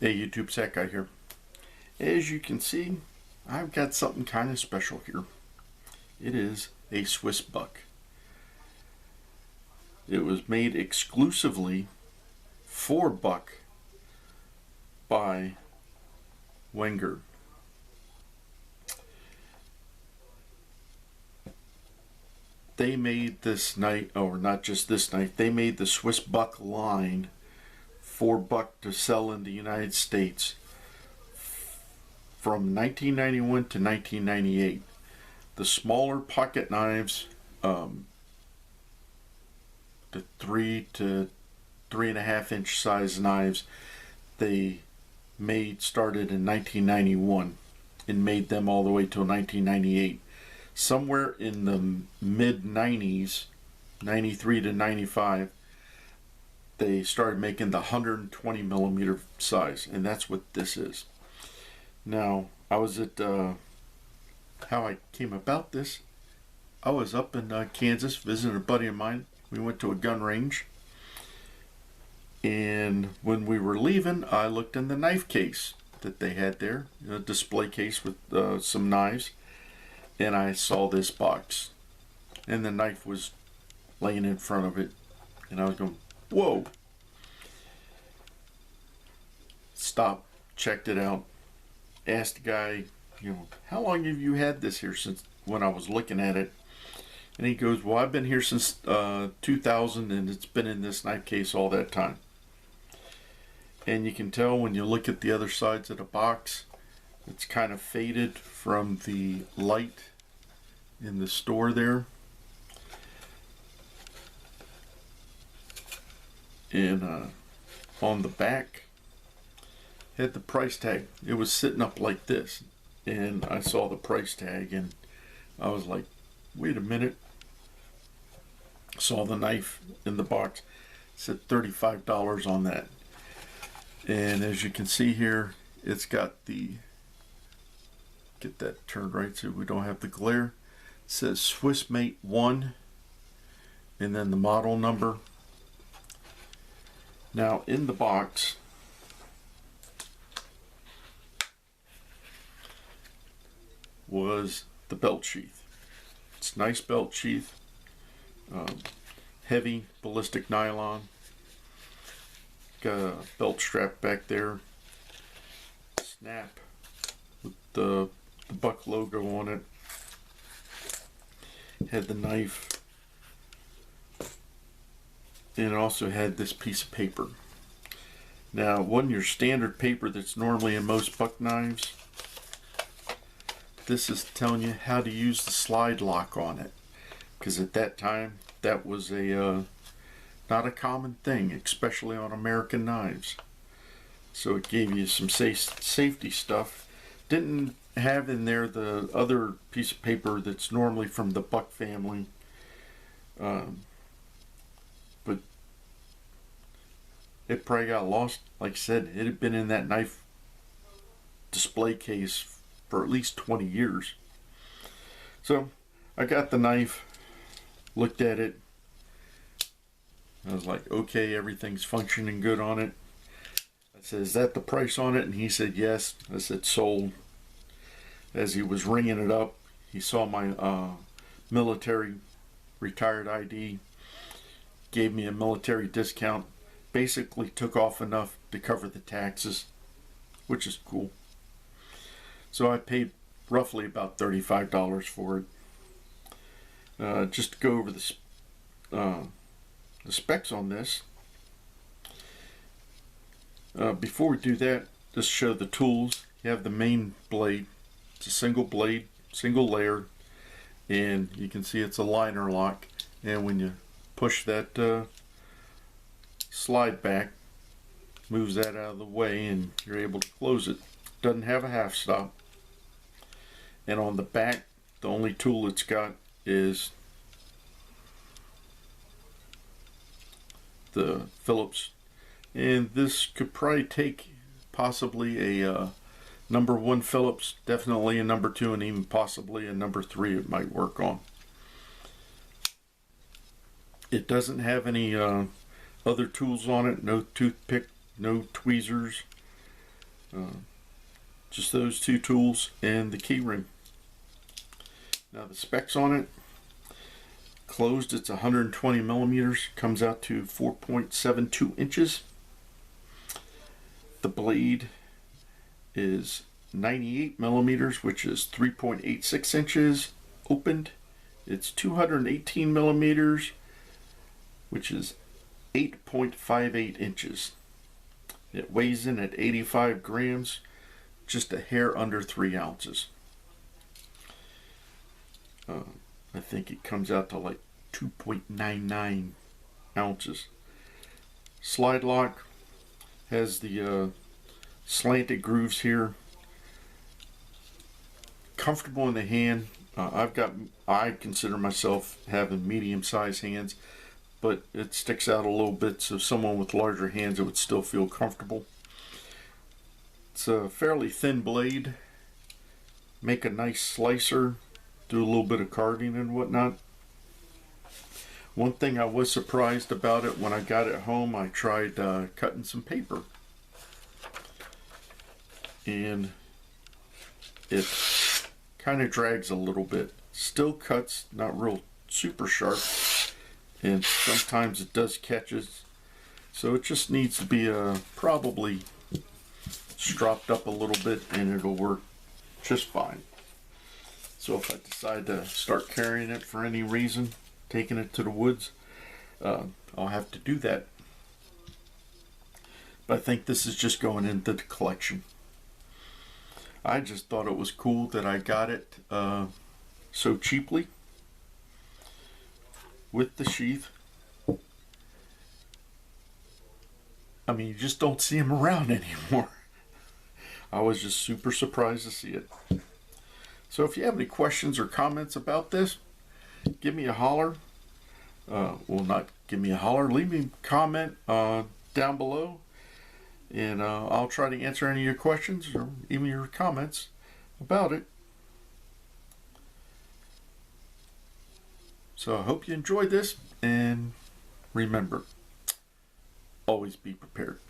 Hey YouTube, Sack Guy here. As you can see, I've got something kind of special here. It is a Swiss buck. It was made exclusively for buck by Wenger. They made this knife, or not just this knife, they made the Swiss buck line for buck to sell in the United States from 1991 to 1998. The smaller pocket knives, the 3 to 3.5 inch size knives, they started in 1991 and made them all the way till 1998. Somewhere in the mid 90s, 93 to 95, they started making the 120 millimeter size, and that's what this is. Now, I was at, how I came about this, I was up in Kansas visiting a buddy of mine. We went to a gun range, and when we were leaving, I looked in the knife case that they had there, a display case with some knives, and I saw this box, and the knife was laying in front of it, and I was going, whoa. Stopped, checked it out, asked the guy, how long have you had this here since when I was looking at it? And he goes, well, I've been here since 2000, and it's been in this knife case all that time. And you can tell when you look at the other sides of the box, it's kind of faded from the light in the store there. And on the back had the price tag. It was sitting up like this, and I saw the price tag, and I was like, wait a minute. Saw the knife in the box. It said $35 on that. And as you can see here, it's got the, get that turned right so we don't have the glare. It says Swissmate1 and then the model number. Now in the box, was the belt sheath. It's nice belt sheath, heavy ballistic nylon. Got a belt strap back there, snap with the buck logo on it. Had the knife, and it also had this piece of paper. Now, it wasn't your standard paper that's normally in most buck knives. This is telling you how to use the slide lock on it, because at that time that was a not a common thing, especially on American knives. So it gave you some safety stuff. Didn't have in there the other piece of paper that's normally from the buck family, but it probably got lost. Like I said, it had been in that knife display case for at least 20 years. So I got the knife, looked at it, I was like, okay, everything's functioning good on it. I said, is that the price on it? And he said yes. I said sold. As he was ringing it up, he saw my military retired ID, gave me a military discount, basically took off enough to cover the taxes, which is cool. So I paid roughly about $35 for it. Just to go over the specs on this. Before we do that, just show the tools. You have the main blade. It's a single blade, single layer, and you can see it's a liner lock. And when you push that slide back, moves that out of the way, and you're able to close it. Doesn't have a half stop. And on the back, the only tool it's got is the Phillips, and this could probably take possibly a number 1 Phillips, definitely a number 2, and even possibly a number 3 it might work on. It doesn't have any other tools on it, no toothpick, no tweezers, Just those two tools and the key ring. Now the specs on it: closed it's 120 millimeters, comes out to 4.72 inches. The blade is 98 millimeters, which is 3.86 inches. Opened, it's 218 millimeters, which is 8.58 inches. It weighs in at 85 grams, just a hair under 3 ounces. I think it comes out to like 2.99 ounces. Slide lock has the slanted grooves here. Comfortable in the hand. I consider myself having medium-sized hands, but it sticks out a little bit, so someone with larger hands it would still feel comfortable. It's a fairly thin blade. Make a nice slicer, do a little bit of carving and whatnot. One thing I was surprised about it, when I got it home, I tried cutting some paper, and it kind of drags a little bit. Still cuts, not real super sharp, and sometimes it does catches, so it just needs to be probably stropped up a little bit, and it'll work just fine. So if I decide to start carrying it for any reason, taking it to the woods, I'll have to do that. But I think this is just going into the collection. I just thought it was cool that I got it so cheaply with the sheath. I mean, you just don't see them around anymore. I was just super surprised to see it. So if you have any questions or comments about this, give me a holler. Well, not give me a holler, leave me a comment down below, and I'll try to answer any of your questions or even your comments about it. So I hope you enjoyed this, and remember, always be prepared.